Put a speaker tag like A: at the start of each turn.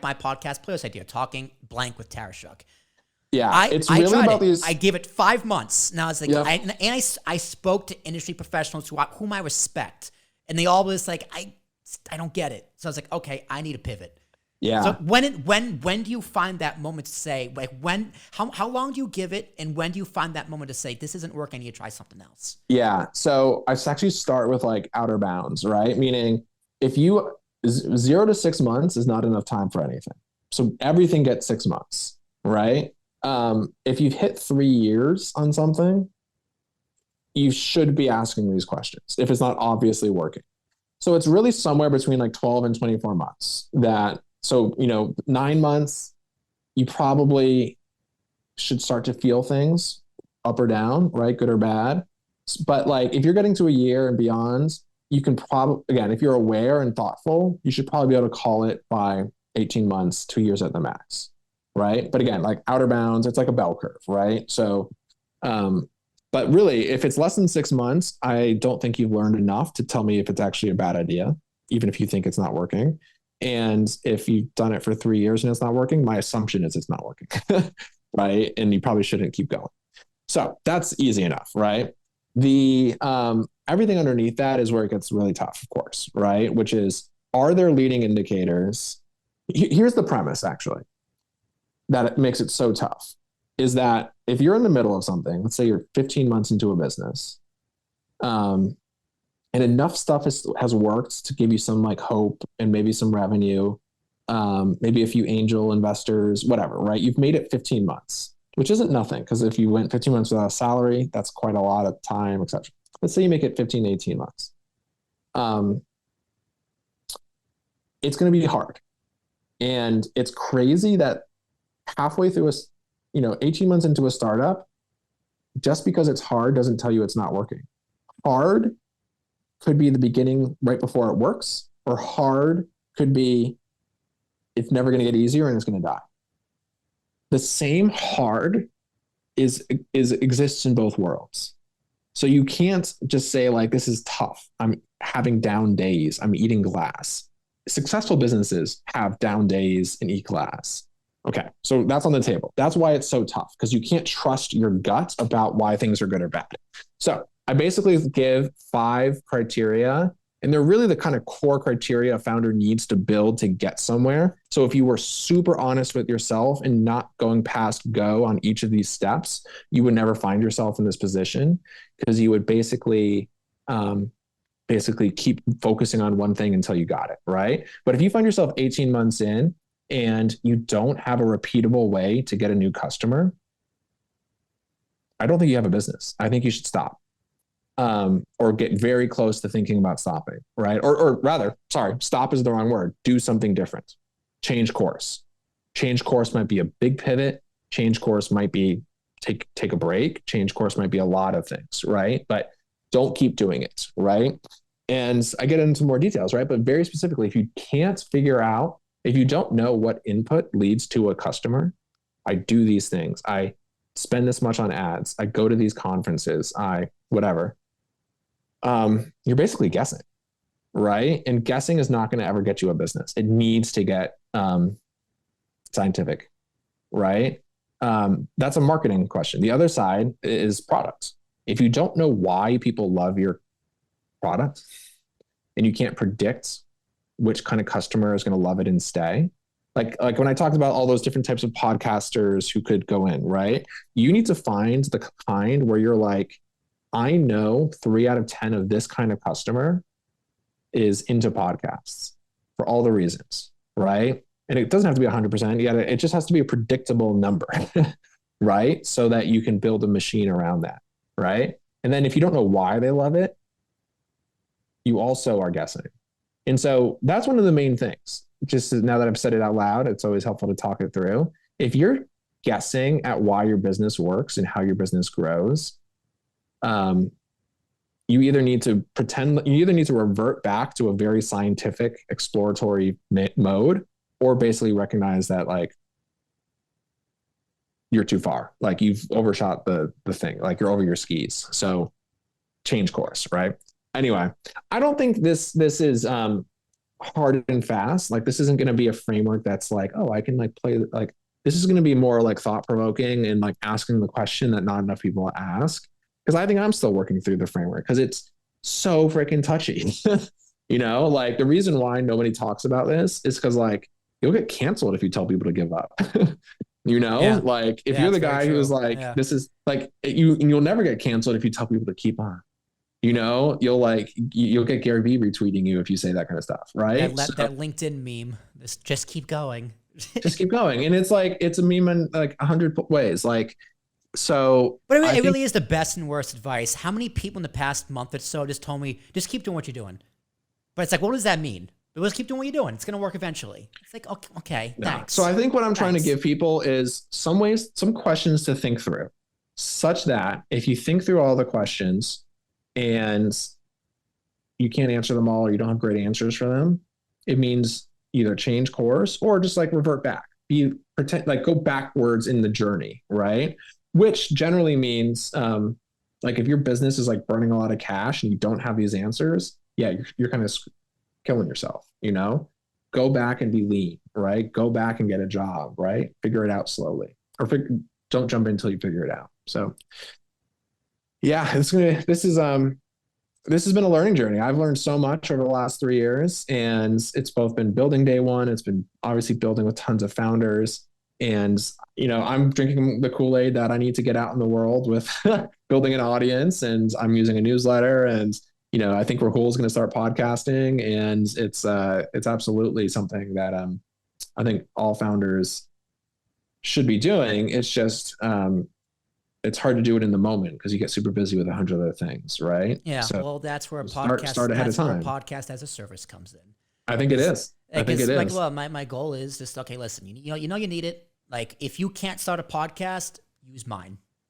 A: my podcast playlist idea, Talking Blank with Tarashuk.
B: Yeah, it's really about these.
A: I gave it 5 months. Now it's like,
B: Yep.
A: I spoke to industry professionals whom I respect, and they all was like, I don't get it. So I was like, okay, I need a pivot.
B: Yeah.
A: So when do you find that moment to say, like, how long do you give it, and when do you find that moment to say, this isn't working, I need to try something else?
B: Yeah. So I actually start with like outer bounds, right? Meaning if 0 to 6 months is not enough time for anything. So everything gets 6 months, right? If you've hit 3 years on something, you should be asking these questions if it's not obviously working. So it's really somewhere between like 12 and 24 months so 9 months, you probably should start to feel things up or down, right? Good or bad. But like, if you're getting to a year and beyond, you can probably, again, if you're aware and thoughtful, you should probably be able to call it by 18 months, 2 years at the max. Right. But again, like outer bounds, it's like a bell curve. Right. So, but really, if it's less than 6 months, I don't think you've learned enough to tell me if it's actually a bad idea, even if you think it's not working. And if you've done it for 3 years and it's not working, my assumption is it's not working. Right. And you probably shouldn't keep going. So that's easy enough. Right. The everything underneath that is where it gets really tough, of course. Right. Which is, are there leading indicators? Here's the premise, actually, that it makes it so tough, is that if you're in the middle of something, let's say you're 15 months into a business, and enough stuff has worked to give you some like hope and maybe some revenue, maybe a few angel investors, whatever, right? You've made it 15 months, which isn't nothing, because if you went 15 months without a salary, that's quite a lot of time, etc. Let's say you make it 15, 18 months. It's going to be hard. And it's crazy that halfway through 18 months into a startup, just because it's hard doesn't tell you it's not working. Hard could be the beginning right before it works, or hard could be it's never going to get easier and it's going to die. The same hard exists in both worlds. So you can't just say like, this is tough, I'm having down days, I'm eating glass. Successful businesses have down days and eat glass. Okay, so that's on the table. That's why it's so tough, because you can't trust your gut about why things are good or bad. So I basically give 5 criteria, and they're really the kind of core criteria a founder needs to build to get somewhere. So if you were super honest with yourself and not going past go on each of these steps, you would never find yourself in this position, because you would basically keep focusing on one thing until you got it, right? But if you find yourself 18 months in and you don't have a repeatable way to get a new customer, I don't think you have a business. I think you should stop, or get very close to thinking about stopping, right? Or rather, sorry, stop is the wrong word. Do something different. Change course. Change course might be a big pivot. Change course might be take a break. Change course might be a lot of things, right? But don't keep doing it, right? And I get into more details, right? But very specifically, if you can't figure out, if you don't know what input leads to a customer, I do these things, I spend this much on ads, I go to these conferences, whatever. You're basically guessing, right? And guessing is not going to ever get you a business. It needs to get scientific, right? That's a marketing question. The other side is products. If you don't know why people love your product, and you can't predict which kind of customer is going to love it and stay, like when I talked about all those different types of podcasters who could go in, right? You need to find the kind where you're like, I know 3 out of 10 of this kind of customer is into podcasts for all the reasons, right? And it doesn't have to be 100%. It just has to be a predictable number, right? So that you can build a machine around that, right? And then if you don't know why they love it, you also are guessing. And so that's one of the main things. Just now that I've said it out loud, it's always helpful to talk it through. If you're guessing at why your business works and how your business grows, you either need to revert back to a very scientific exploratory mode, or basically recognize that like you're too far, like you've overshot the thing, like you're over your skis. So change course, right? Anyway, I don't think this is hard and fast. Like this isn't going to be a framework that's like, oh, I can like play like this is going to be more like thought provoking and like asking the question that not enough people ask. Because I think I'm still working through the framework because it's so freaking touchy. Like the reason why nobody talks about this is because like you'll get canceled if you tell people to give up.
A: Yeah.
B: Like if
A: Yeah,
B: you're the
A: it's very
B: guy who's
A: true.
B: like,
A: Yeah.
B: this is like you'll never get canceled if you tell people to keep on. You'll get Gary Vee retweeting you if you say that kind of stuff, right?
A: That LinkedIn meme. Just keep going.
B: Just keep going. And it's like it's a meme in like 100 ways. Like so
A: But
B: I
A: it
B: think
A: really is the best and worst advice. How many people in the past month or so just told me, just keep doing what you're doing? But it's like, what does that mean? But just keep doing what you're doing. It's going to work eventually. It's like, okay, thanks.
B: so I think what I'm trying to
A: Thanks.
B: give people is some questions to think through, such that if you think through all the questions and you can't answer them all or you don't have great answers for them, it means either change course or just like revert back. Go backwards in the journey, right? Which generally means like if your business is like burning a lot of cash and you don't have these answers, yeah, you're kind of killing yourself, Go back and be lean, right? Go back and get a job, right? Figure it out slowly, or don't jump in until you figure it out. So yeah, this has been a learning journey. I've learned so much over the last 3 years, and it's both been building day one. It's been obviously building with tons of founders. And, I'm drinking the Kool-Aid that I need to get out in the world with building an audience, and I'm using a newsletter, and, I think Rahul is going to start podcasting, and it's absolutely something that I think all founders should be doing. It's just, it's hard to do it in the moment because you get super busy with 100 other things, right?
A: Yeah.
B: So
A: well, that's where a
B: start ahead of time.
A: podcast as a service comes in.
B: I think it is. I think it is.
A: Like, well, my goal is just, okay, listen, you need it. Like, if you can't start a podcast, use mine.